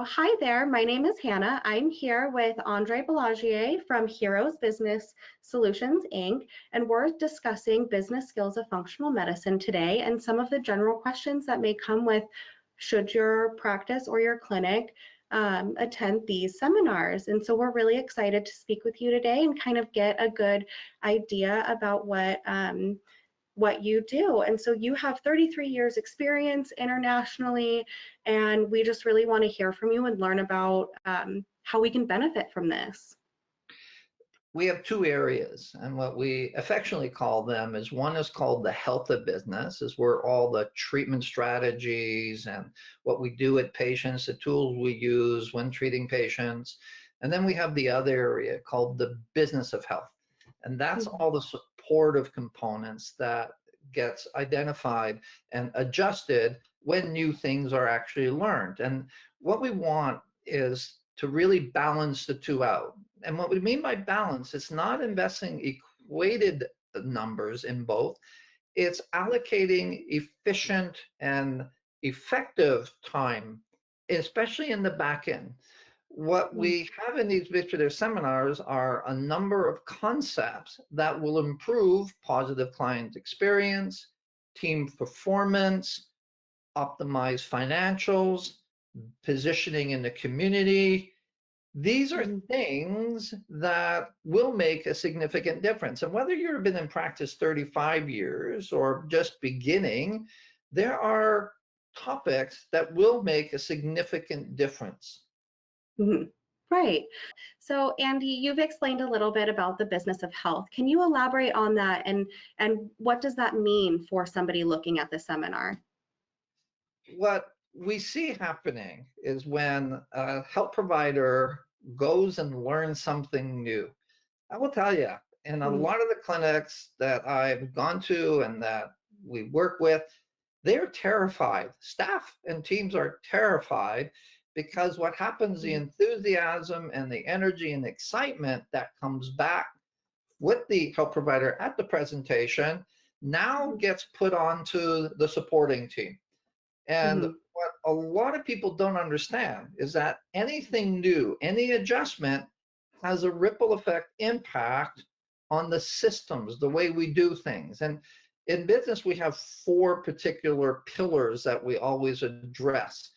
hi there. My name is Hannah. I'm here with Andre Belanger from Heroes Business Solutions, Inc., and we're discussing business skills of functional medicine today and some of the general questions that may come with should your practice or your clinic attend these seminars. And so we're really excited to speak with you today and kind of get a good idea about what you do. And so you have 33 years experience internationally, and we just really want to hear from you and learn about how we can benefit from this. We have two areas, and what we affectionately call them is one is called the health of business, is where all the treatment strategies and what we do with patients, the tools we use when treating patients. And then we have the other area called the business of health. And that's all the supportive components that gets identified and adjusted when new things are actually learned. And what we want is to really balance the two out. And what we mean by balance is not investing equated numbers in both. It's allocating efficient and effective time, especially in the back end. What we have in these visitor seminars are a number of concepts that will improve positive client experience, team performance, optimize financials, positioning in the community. These are things that will make a significant difference. And whether you've been in practice 35 years or just beginning, there are topics that will make a significant difference. Right. So Andy, you've explained a little bit about the business of health. Can you elaborate on that and what does that mean for somebody looking at the seminar? What we see happening is when a health provider goes and learns something new. I will tell you, in a lot of the clinics that I've gone to and that we work with, they're terrified. Staff and teams are terrified because what happens, the enthusiasm and the energy and excitement that comes back with the health provider at the presentation now gets put onto the supporting team. And what a lot of people don't understand is that anything new, any adjustment has a ripple effect impact on the systems, the way we do things. And in business, we have four particular pillars that we always address.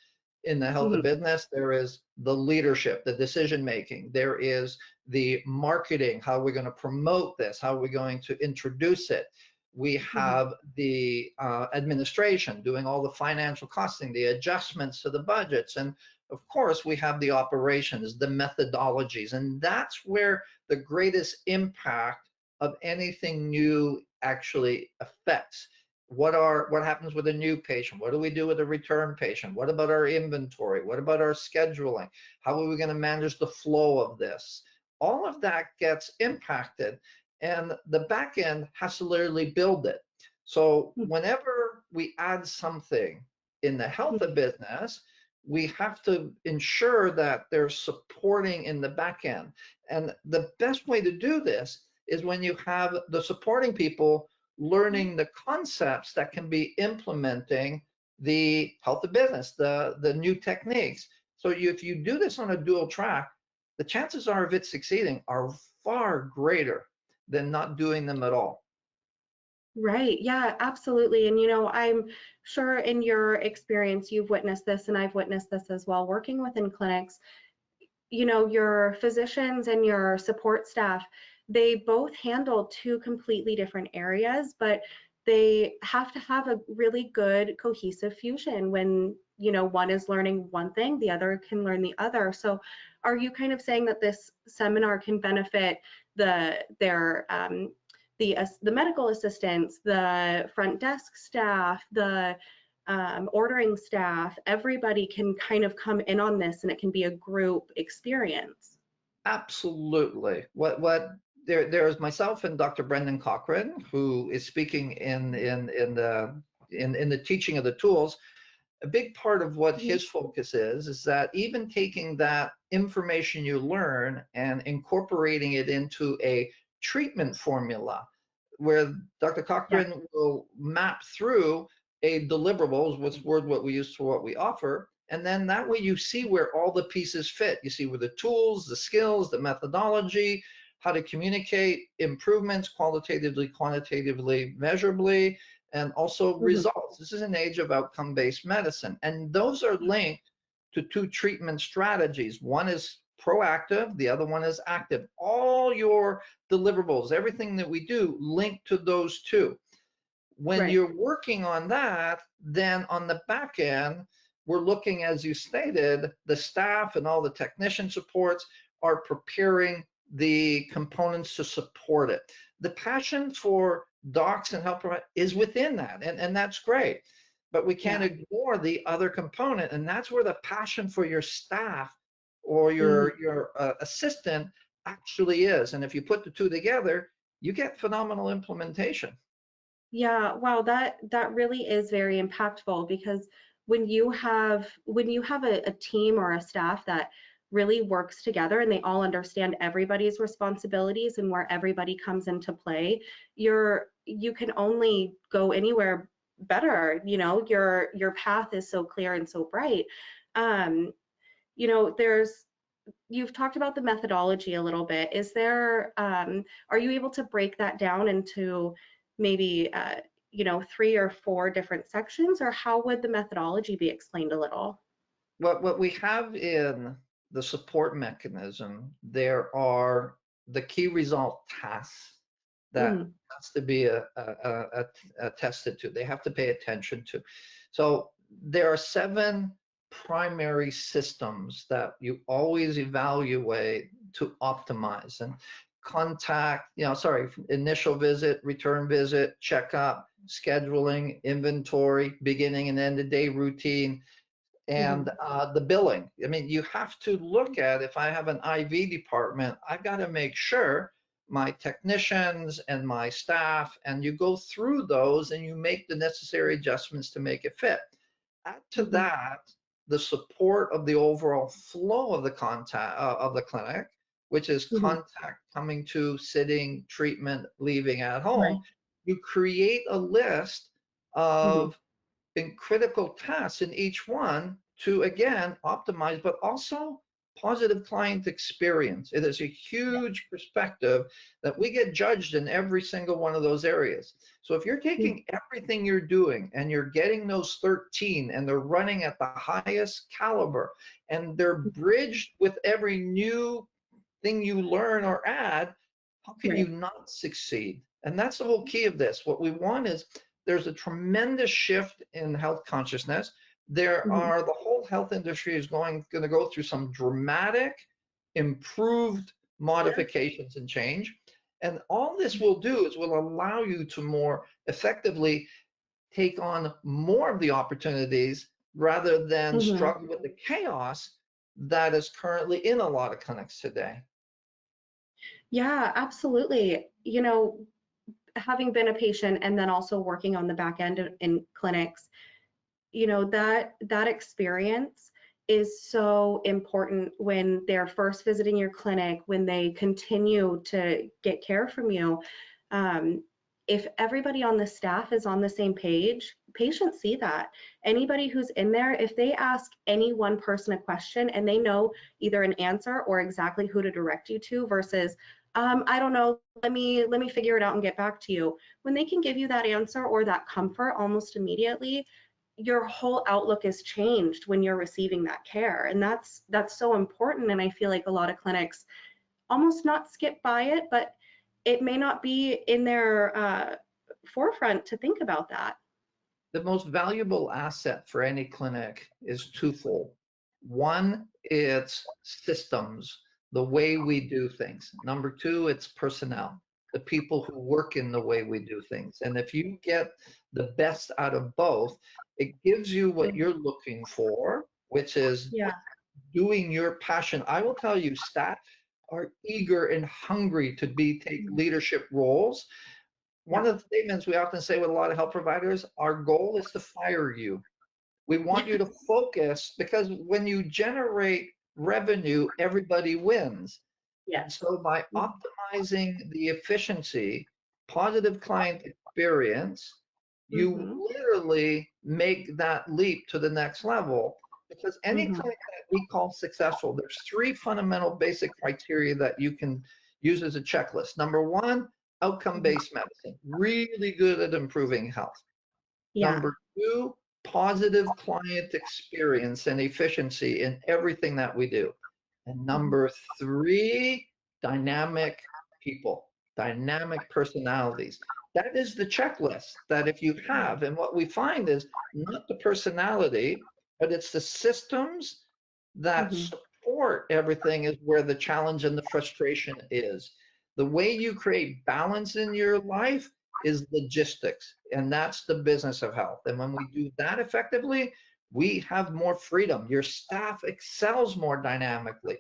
In the health of business, there is the leadership, the decision making. There is the marketing, how we're going to promote this, how we're going to introduce it. We have the administration, doing all the financial costing, the adjustments to the budgets. And of course, we have the operations, the methodologies. And that's where the greatest impact of anything new actually affects. What happens with a new patient? What do we do with a return patient? What about our inventory? What about our scheduling? How are we going to manage the flow of this? All of that gets impacted, and the back end has to literally build it. So whenever we add something in the health of business, we have to ensure that they're supporting in the back end. And the best way to do this is when you have the supporting people learning the concepts that can be implementing the health of business, the new techniques. So if you do this on a dual track, the chances are of it succeeding are far greater than not doing them at all. Right. Yeah, absolutely. And, you know, I'm sure in your experience, you've witnessed this, and I've witnessed this as well, working within clinics. You know, your physicians and your support staff, they both handle two completely different areas, but they have to have a really good cohesive fusion. When, you know, one is learning one thing, the other can learn the other. So are you kind of saying that this seminar can benefit the medical assistants, the front desk staff, the ordering staff? Everybody can kind of come in on this, and it can be a group experience. Absolutely. There's myself and Dr. Brendan Cochran, who is speaking in the teaching of the tools. A big part of what his focus is that even taking that information you learn and incorporating it into a treatment formula, where Dr. Cochran will map through a deliverables, what we use for what we offer, And then that way you see where all the pieces fit. You see where the tools, the skills, the methodology, how to communicate, improvements qualitatively, quantitatively, measurably, and also Mhm. results. This is an age of outcome-based medicine. And those are linked to two treatment strategies. One is proactive, the other one is active. All your deliverables, everything that we do, link to those two. When Right. you're working on that, then on the back end, we're looking, as you stated, the staff and all the technician supports are preparing the components to support it. The passion for docs and health providers is within that, and that's great. But we can't Yeah. ignore the other component, and that's where the passion for your staff or Mhm. your assistant actually is. And if you put the two together, you get phenomenal implementation. Yeah, wow, that really is very impactful because when you have a team or a staff that really works together and they all understand everybody's responsibilities and where everybody comes into play, you can only go anywhere better. Your path is so clear and so bright. Um, there's You've talked about the methodology a little bit. Are you able to break that down into maybe, 3 or 4 different sections, or how would the methodology be explained a little? What we have in the support mechanism, there are the key result tasks that Mhm, has to be attested to. They have to pay attention to. So there are 7 primary systems that you always evaluate to optimize and contact, initial visit, return visit, checkup, scheduling, inventory, beginning and end of day routine, and mhm, the billing. I mean, you have to look at, if I have an IV department, I've got to make sure my technicians and my staff, and you go through those and you make the necessary adjustments to make it fit. Add to mhm, that the support of the overall flow of the contact of the clinic, which is mhm. contact coming to, sitting, treatment, leaving at Right. home. You create a list Mhm. of in critical tasks in each one to again optimize, but also positive client experience. It is a Yeah. huge perspective that we get judged in every single one of those areas. So if you're Mhm. taking everything you're doing and you're getting those 13 and they're running at the highest caliber and they're bridged with every new thing you learn or add, how can you Right. not succeed? And that's the whole key of this. What we want is there's a tremendous shift in health consciousness. There Mhm. are the whole health industry is going to go through some dramatic, improved Yeah. modifications and change. And all this will do is will allow you to more effectively take on more of the opportunities rather than Mhm. struggle with the chaos that is currently in a lot of clinics today. Yeah, absolutely. Having been a patient and then also working on the back end in clinics, that experience is so important when they're first visiting your clinic, when they continue to get care from you. um, if everybody on the staff is on the same page, patients see that. Anybody who's in there, if they ask any one person a question and they know either an answer or exactly who to direct you to versus, I don't know, let me figure it out and get back to you, when they can give you that answer or that comfort almost immediately, your whole outlook is changed when you're receiving that care. And that's so important. And I feel like a lot of clinics almost not skip by it, but it may not be in their forefront to think about that. The most valuable asset for any clinic is twofold. One, it's systems, the way we do things. Number two, it's personnel, the people who work in the way we do things. And if you get the best out of both, it gives you what Mhm. you're looking for, which is Yeah. doing your passion. I will tell you, staff are eager and hungry to take Mhm. leadership roles. Yeah. One of the statements we often say with a lot of health providers, our goal is to fire you. We want you to focus because when you generate revenue, everybody wins. And Yes. so by Mhm. optimizing the efficiency, positive client experience, you Mhm. literally make that leap to the next level. Because any Hmm. clinic that we call successful, there's three fundamental basic criteria that you can use as a checklist. Number one, outcome-based medicine, really good at improving health. Yeah. Number two, positive client experience and efficiency in everything that we do. And Mhm. number three, dynamic people, dynamic personalities. That is the checklist that if you have, and what we find is not the personality, but it's the systems that Mhm. support everything is where the challenge and the frustration is. The way you create balance in your life is logistics, and that's the business of health. And when we do that effectively, we have more freedom. Your staff excels more dynamically.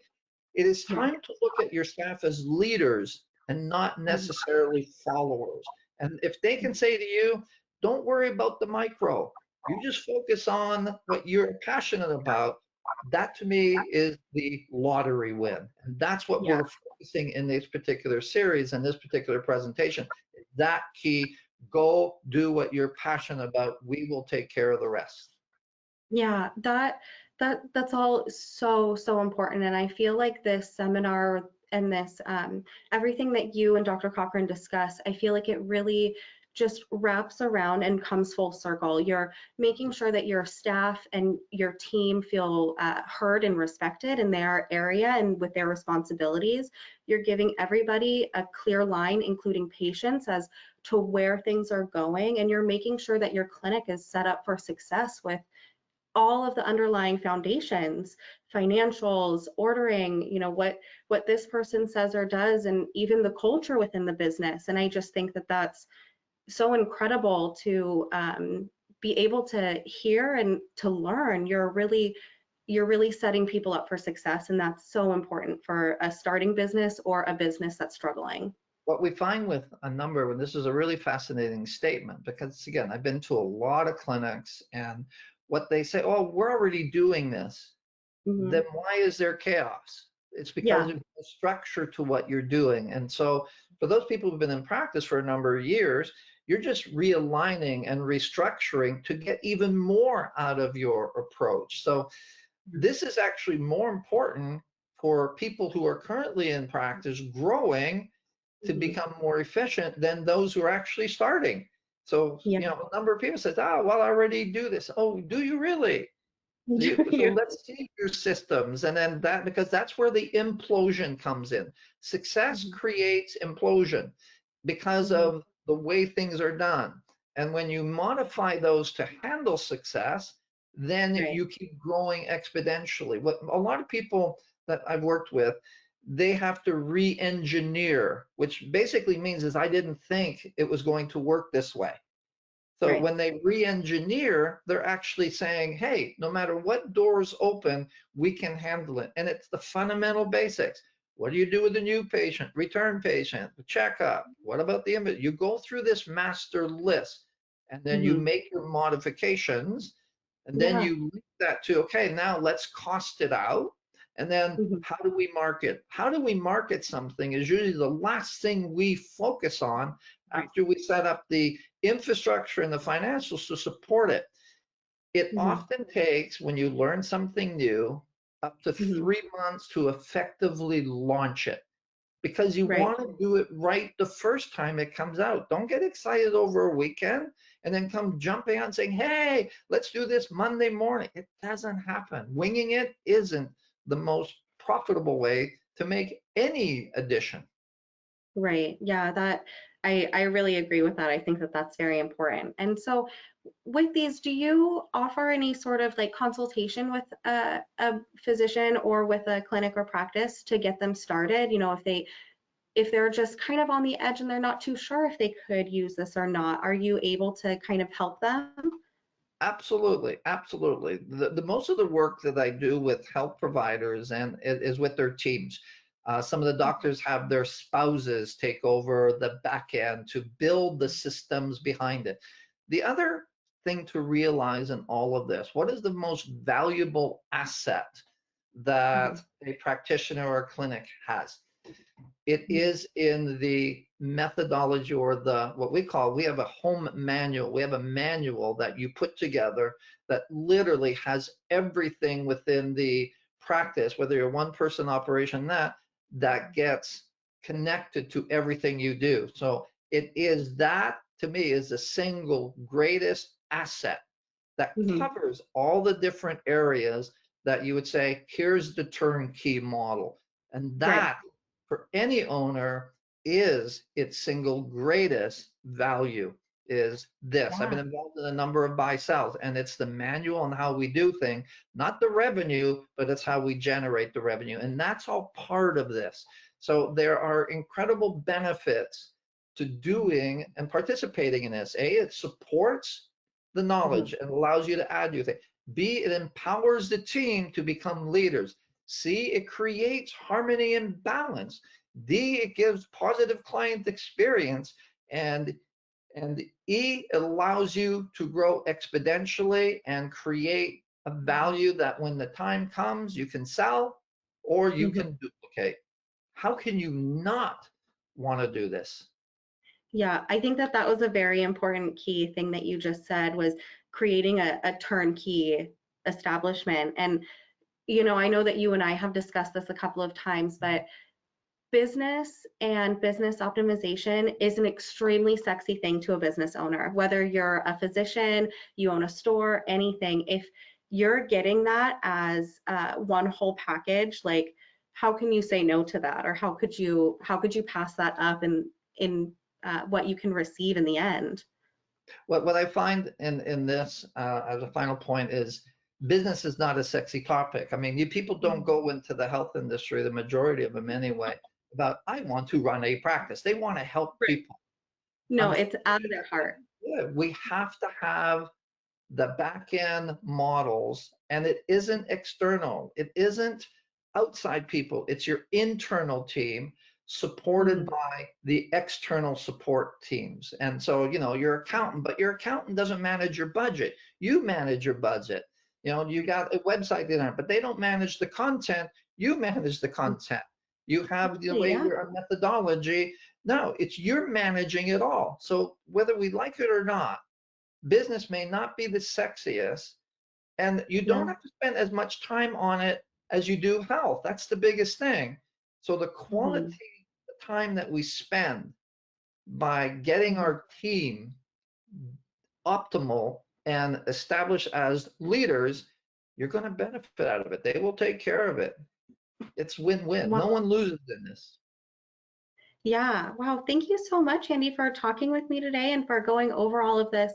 It is Yeah. time to look at your staff as leaders and not Mhm. necessarily followers. And if they can say to you, don't worry about the micro, you just focus on what you're passionate about, that to me is the lottery win. And that's what Yeah. we're focusing in this particular series and this particular presentation. That key, go do what you're passionate about. We will take care of the rest. Yeah, that's all so important, and I feel like this seminar and this everything that you and Dr. Cochran discuss, I feel like it really just wraps around and comes full circle. You're making sure that your staff and your team feel heard and respected in their area and with their responsibilities. You're giving everybody a clear line, including patients, as to where things are going, and you're making sure that your clinic is set up for success with all of the underlying foundations, financials, ordering, what this person says or does, and even the culture within the business. And I just think that that's so incredible to be able to hear and to learn. You're really setting people up for success, and that's so important for a starting business or a business that's struggling. What we find with a number, and this is a really fascinating statement, because again, I've been to a lot of clinics and what they say, oh, we're already doing this. Hmm. Then why is there chaos? It's because Yeah. there's no structure to what you're doing. And so for those people who've been in practice for a number of years, you're just realigning and restructuring to get even more out of your approach. So this is actually more important for people who are currently in practice growing to Hmm. become more efficient than those who are actually starting. So, Yeah. a number of people says, oh, well, I already do this. Oh, do you really? So let's see your systems. And then that, because that's where the implosion comes in. Success Mhm. creates implosion because Mhm. of the way things are done. And when you modify those to handle success, then Right. you keep growing exponentially. What a lot of people that I've worked with, they have to re-engineer, which basically means is I didn't think it was going to work this way. So Right. when they re-engineer, they're actually saying, hey, no matter what doors open, we can handle it. And it's the fundamental basics. What do you do with a new patient, return patient, the checkup? What about the image? You go through this master list and then you Hmm. make your modifications and then Yeah. you link that to, okay, now let's cost it out. And then Hmm. how do we market? How do we market something is usually the last thing we focus on Right. after we set up the infrastructure and the financials to support it. It Hmm. often takes, when you learn something new, up to Hmm. 3 months to effectively launch it because you Right. want to do it right the first time it comes out. Don't get excited over a weekend and then come jumping out and saying, hey, let's do this Monday morning. It doesn't happen. Winging it isn't the most profitable way to make any addition. Right. Yeah, that I really agree with that. I think that that's very important. And so with these, do you offer any sort of like consultation with a physician or with a clinic or practice to get them started? If they're just kind of on the edge and they're not too sure if they could use this or not, are you able to kind of help them? Absolutely, absolutely. The most of the work that I do with health providers and is with their teams. Some of the doctors have their spouses take over the back end to build the systems behind it. The other thing to realize in all of this, what is the most valuable asset that Mhm. a practitioner or a clinic has? It is in the methodology, or the what we have a home manual. We have a manual that you put together that literally has everything within the practice, whether you're one person operation, that gets connected to everything you do. So it is, that to me is the single greatest asset that Mhm. covers all the different areas that you would say, here's the turnkey model. And Right. that, for any owner, is its single greatest value, is this. I've been Yeah. involved in a number of buy sells, and it's the manual on how we do things, not the revenue, but it's how we generate the revenue. And that's all part of this. So there are incredible benefits to doing and participating in this. A, it supports the Mhm. knowledge and allows you to add new things. B, it empowers the team to become leaders. C, it creates harmony and balance. D, it gives positive client experience. And E, it allows you to grow exponentially and create a value that when the time comes, you can sell or you Mhm. can duplicate. How can you not want to do this? Yeah, I think that that was a very important key thing that you just said, was creating a turnkey establishment. And, I know that you and I have discussed this a couple of times, but business and business optimization is an extremely sexy thing to a business owner. Whether you're a physician, you own a store, anything, if you're getting that as one whole package, like, how can you say no to that? Or how could you pass that up in what you can receive in the end? What I find in this, as a final point, is business is not a sexy topic. I mean, people don't Mhm. go into the health industry, the majority of them anyway, about I want to run a practice. They want to help Right. people. No, it's out of their Unfortunately, heart. yeah, we have to have the back end models, and it isn't external. It isn't outside people. It's your internal team supported Mhm. by the external support teams. And so, your accountant, but your accountant doesn't manage your budget. You manage your budget. You got a website there, but they don't manage the content. You manage the content. You have the way Yeah. your methodology. No, it's you're managing it all. So whether we like it or not, business may not be the sexiest, and you don't No. have to spend as much time on it as you do health. That's the biggest thing. So the quality, Mhm. the time that we spend by getting Mhm. our team optimal and established as leaders, you're going to benefit out of it. They will take care of it. It's win-win. No Wow. one loses in this. Yeah. Wow. Thank you so much, Andy, for talking with me today and for going over all of this.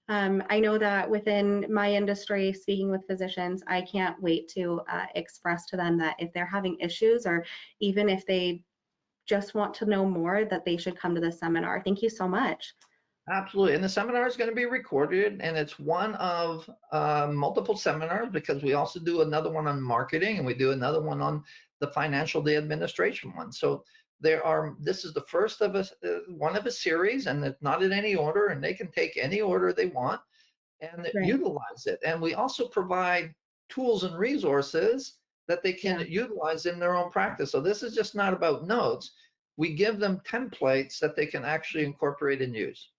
I know that within my industry, speaking with physicians, I can't wait to express to them that if they're having issues, or even if they just want to know more, that they should come to this seminar. Thank you so much. Absolutely. And the seminar is going to be recorded, and it's one of multiple seminars, because we also do another one on marketing, and we do another one on the financial, the administration one. So this is the first of one of a series, and it's not in any order, and they can take any order they want and Right. utilize it. And we also provide tools and resources that they can Yeah. utilize in their own practice. So this is just not about notes. We give them templates that they can actually incorporate and use.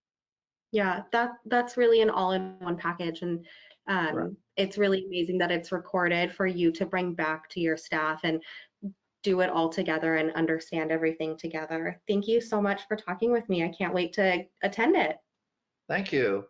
Yeah, that's really an all-in-one package, and Correct. it's really amazing that it's recorded for you to bring back to your staff and do it all together and understand everything together. Thank you so much for talking with me. I can't wait to attend it. Thank you.